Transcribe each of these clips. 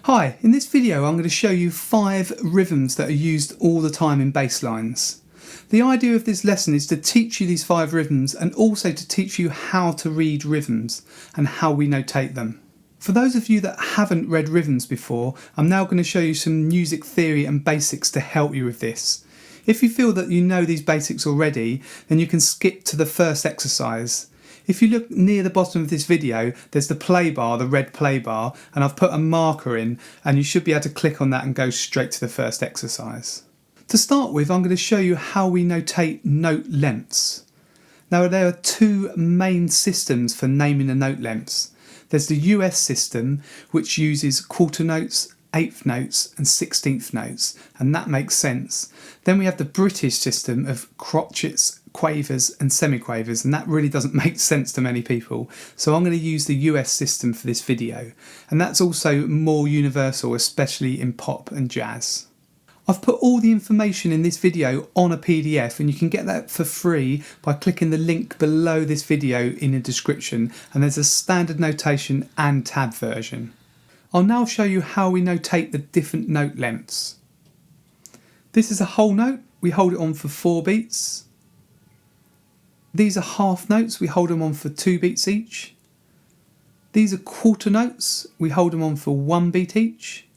Hi, in this video I'm going to show you 5 rhythms that are used all the time in bass lines. The idea of this lesson is to teach you these 5 rhythms and also to teach you how to read rhythms and how we notate them. For those of you that haven't read rhythms before, I'm now going to show you some music theory and basics to help you with this. If you feel that you know these basics already, then you can skip to the first exercise. If you look near the bottom of this video, there's the play bar, the red play bar, and I've put a marker in, and you should be able to click on that and go straight to the first exercise. To start with, I'm going to show you how we notate note lengths. Now, there are 2 main systems for naming the note lengths. There's the US system, which uses quarter notes, eighth notes and 16th notes, and that makes sense. Then we have the British system of crotchets, quavers and semiquavers, and that really doesn't make sense to many people. So I'm going to use the US system for this video, and that's also more universal, especially in pop and jazz. I've put all the information in this video on a PDF, and you can get that for free by clicking the link below this video in the description, and there's a standard notation and tab version. I'll now show you how we notate the different note lengths. This is a whole note, we hold it on for 4 beats. These are half notes, we hold them on for 2 beats each. These are quarter notes, we hold them on for 1 beat each.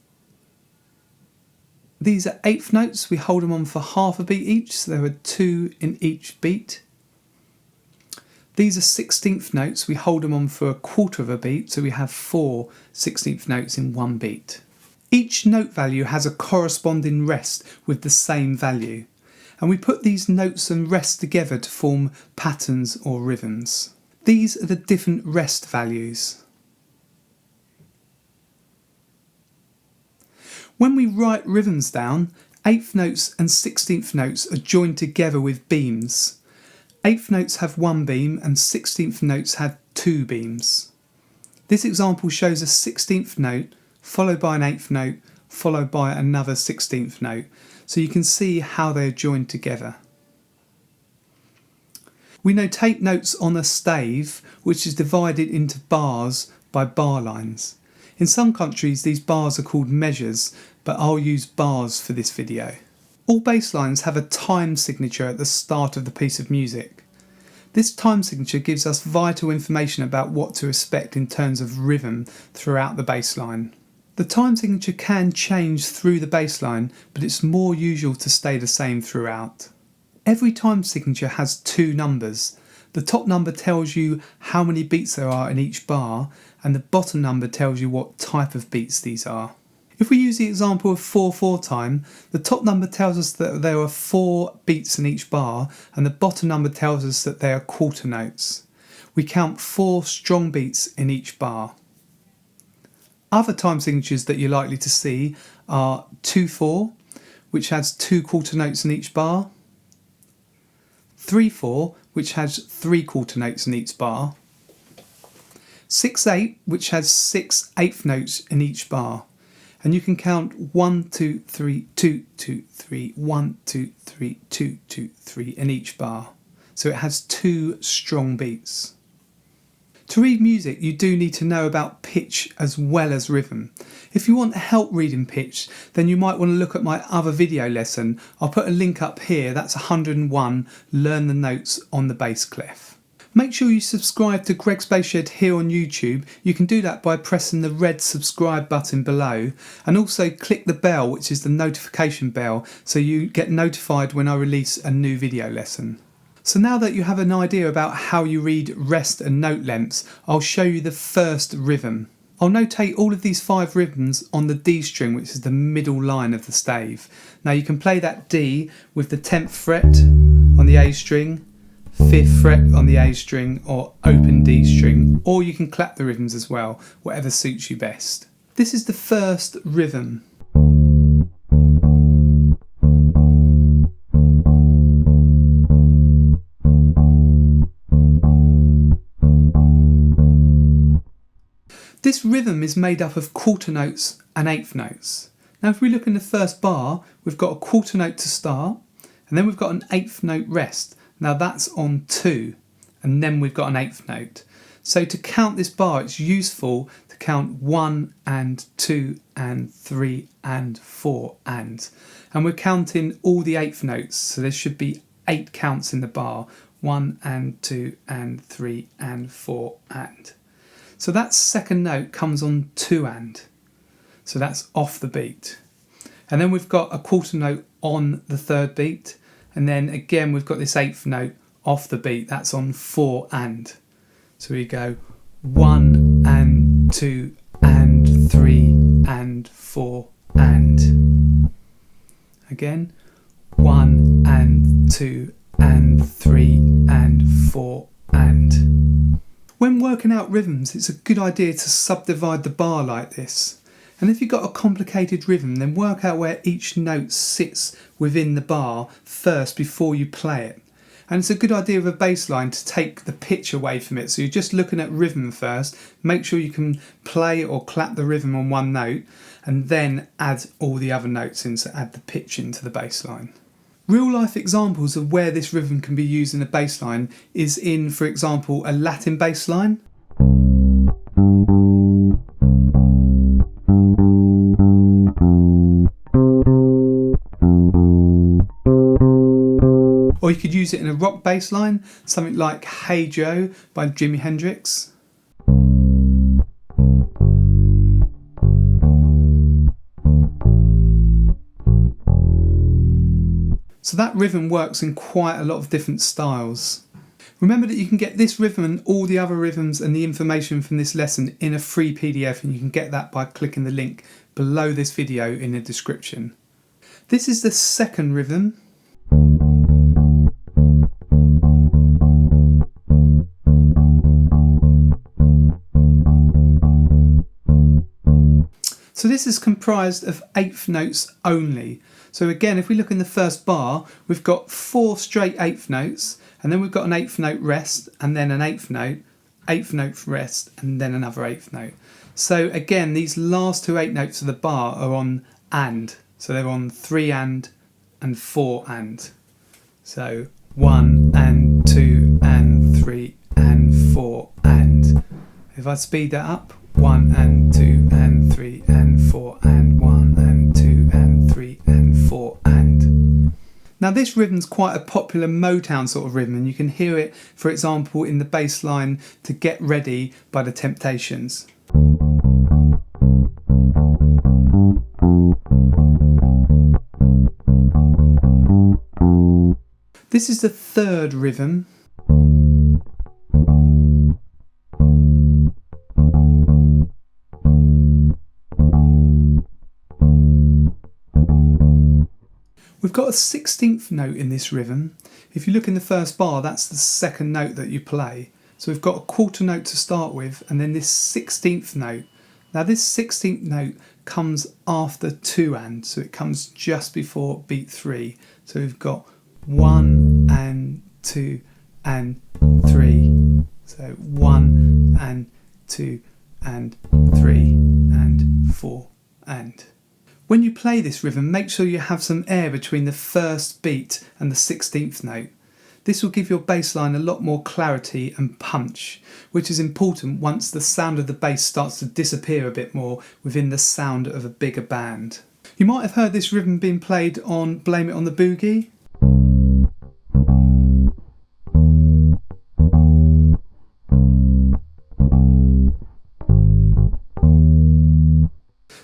These are eighth notes, we hold them on for half a beat each, so there are 2 in each beat. These are 16th notes, we hold them on for a quarter of a beat, so we have 4 16th notes in 1 beat. Each note value has a corresponding rest with the same value, and we put these notes and rests together to form patterns or rhythms. These are the different rest values. When we write rhythms down, 8th notes and 16th notes are joined together with beams. 8th notes have 1 beam and 16th notes have 2 beams. This example shows a 16th note followed by an 8th note followed by another 16th note, so you can see how they are joined together. We notate notes on a stave, which is divided into bars by bar lines. In some countries these bars are called measures, but I'll use bars for this video. All bass lines have a time signature at the start of the piece of music. This time signature gives us vital information about what to expect in terms of rhythm throughout the bass line. The time signature can change through the bass line, but it's more usual to stay the same throughout. Every time signature has 2 numbers. The top number tells you how many beats there are in each bar, and the bottom number tells you what type of beats these are. If we use the example of 4/4 time, the top number tells us that there are 4 beats in each bar, and the bottom number tells us that they are quarter notes. We count 4 strong beats in each bar. Other time signatures that you're likely to see are 2/4, which has 2 quarter notes in each bar, 3/4, which has 3 quarter notes in each bar, 6/8, which has 6 eighth notes in each bar. And you can count 1, 2, 3, 2, 2, 3, 1, 2, 3, 2, 2, 3 in each bar. So it has 2 strong beats. To read music, you do need to know about pitch as well as rhythm. If you want help reading pitch, then you might want to look at my other video lesson. I'll put a link up here, that's 101, Learn the Notes on the Bass Clef. Make sure you subscribe to Greg's Bass Shed here on YouTube. You can do that by pressing the red subscribe button below, and also click the bell, which is the notification bell, so you get notified when I release a new video lesson. So now that you have an idea about how you read rest and note lengths, I'll show you the first rhythm. I'll notate all of these 5 rhythms on the D string, which is the middle line of the stave. Now you can play that D with the 10th fret on the A string, 5th fret on the A string, or open D string, or you can clap the rhythms as well, whatever suits you best. This is the first rhythm. This rhythm is made up of quarter notes and eighth notes. Now if we look in the first bar, we've got a quarter note to start, and then we've got an eighth note rest. Now that's on 2, and then we've got an eighth note. So to count this bar, it's useful to count 1 and 2 and 3 and 4 and we're counting all the eighth notes, so there should be 8 counts in the bar. 1 and 2 and 3 and 4 and. So that second note comes on 2 and. So that's off the beat. And then we've got a quarter note on the third beat. And then again, we've got this eighth note off the beat. That's on 4 and. So we go 1 and 2 and 3 and 4 and. Again, 1 and 2 and 3 and 4 and. When working out rhythms, it's a good idea to subdivide the bar like this. And if you've got a complicated rhythm, then work out where each note sits within the bar first before you play it. And it's a good idea with a bass line to take the pitch away from it. So you're just looking at rhythm first, make sure you can play or clap the rhythm on one note, and then add all the other notes in, so add the pitch into the bass line. Real life examples of where this rhythm can be used in a bass line is in, for example, a Latin bass line. Or you could use it in a rock bass line, something like Hey Joe by Jimi Hendrix. So that rhythm works in quite a lot of different styles. Remember that you can get this rhythm and all the other rhythms and the information from this lesson in a free PDF, and you can get that by clicking the link below this video in the description. This is the second rhythm. So this is comprised of eighth notes only. So again, if we look in the first bar, we've got 4 straight eighth notes, and then we've got an eighth note rest, and then an eighth note rest, and then another eighth note. So again, these last 2 eighth notes of the bar are on and. So they're on 3 and 4 and. So 1 and 2 and 3 and 4 and. If I speed that up, 1 and 2 and 3 and 4 and 1 and 2 and 3 and 4 and. Now this rhythm's quite a popular Motown sort of rhythm, and you can hear it, for example, in the bass line to Get Ready by the Temptations. This is the third rhythm. We've got a 16th note in this rhythm. If you look in the first bar, that's the second note that you play. So we've got a quarter note to start with, and then this 16th note. Now this 16th note comes after 2 and, so it comes just before beat 3. So we've got 1 and 2 and 3. So 1 and 2 and 3 and 4 and. When you play this rhythm, make sure you have some air between the first beat and the 16th note. This will give your bass line a lot more clarity and punch, which is important once the sound of the bass starts to disappear a bit more within the sound of a bigger band. You might have heard this rhythm being played on Blame It on the Boogie.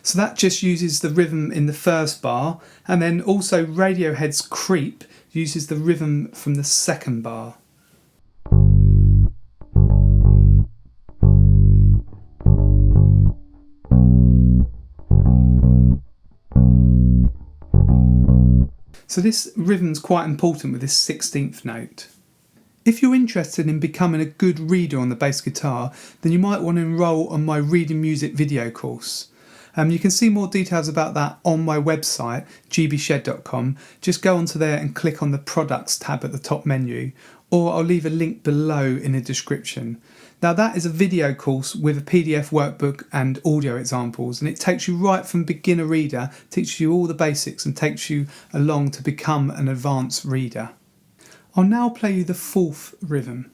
So that just uses the rhythm in the first bar, and then also Radiohead's Creep uses the rhythm from the second bar. So this rhythm's quite important with this 16th note. If you're interested in becoming a good reader on the bass guitar, then you might want to enrol on my reading music video course. You can see more details about that on my website, gbshed.com. Just go onto there and click on the products tab at the top menu, or I'll leave a link below in the description. Now that is a video course with a PDF workbook and audio examples, and it takes you right from beginner reader, teaches you all the basics and takes you along to become an advanced reader. I'll now play you the fourth rhythm.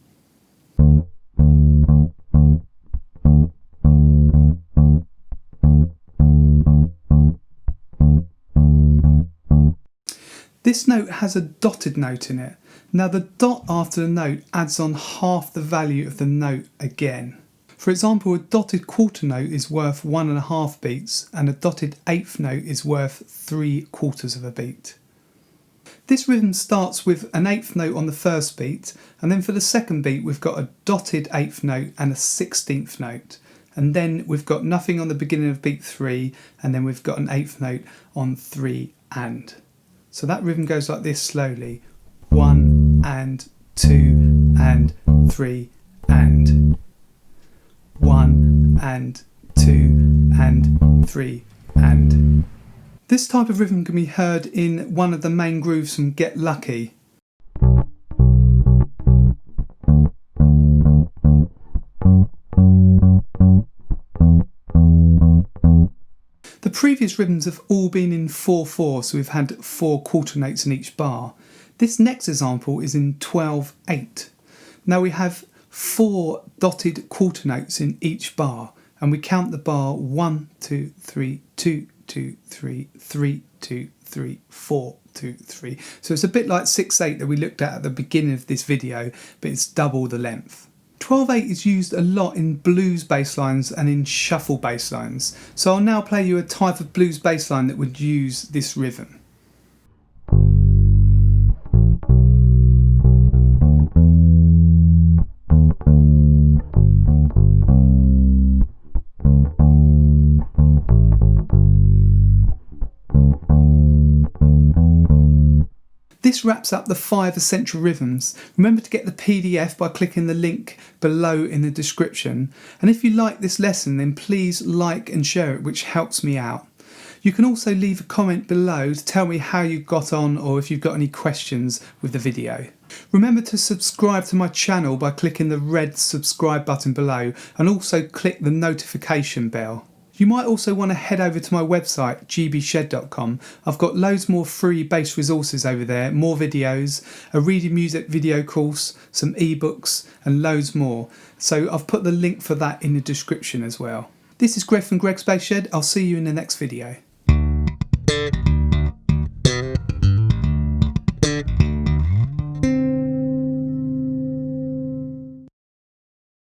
This note has a dotted note in it. Now the dot after the note adds on half the value of the note again. For example, a dotted quarter note is worth 1.5 beats and a dotted eighth note is worth 3/4 of a beat. This rhythm starts with an eighth note on the first beat, and then for the second beat we've got a dotted eighth note and a 16th note, and then we've got nothing on the beginning of beat 3, and then we've got an eighth note on 3 and. So that rhythm goes like this slowly: 1 and 2 and 3 and. 1 and 2 and 3 and. This type of rhythm can be heard in one of the main grooves from Get Lucky. The previous rhythms have all been in 4/4, so we've had 4 quarter notes in each bar. This next example is in 12/8. Now we have 4 dotted quarter notes in each bar, and we count the bar 1, 2, 3, 2, 2, 3, 3, 2, 3, 4, 2, 3. So it's a bit like 6/8 that we looked at the beginning of this video, but it's double the length. 12/8 is used a lot in blues bass lines and in shuffle bass lines. So I'll now play you a type of blues bass line that would use this rhythm. This wraps up the 5 essential rhythms. Remember to get the PDF by clicking the link below in the description. And if you like this lesson, then please like and share it, which helps me out. You can also leave a comment below to tell me how you got on or if you've got any questions with the video. Remember to subscribe to my channel by clicking the red subscribe button below, and also click the notification bell. You might also want to head over to my website, gbshed.com. I've got loads more free bass resources over there, more videos, a reading music video course, some ebooks and loads more. So I've put the link for that in the description as well. This is Greg from Greg's Bass Shed. I'll see you in the next video.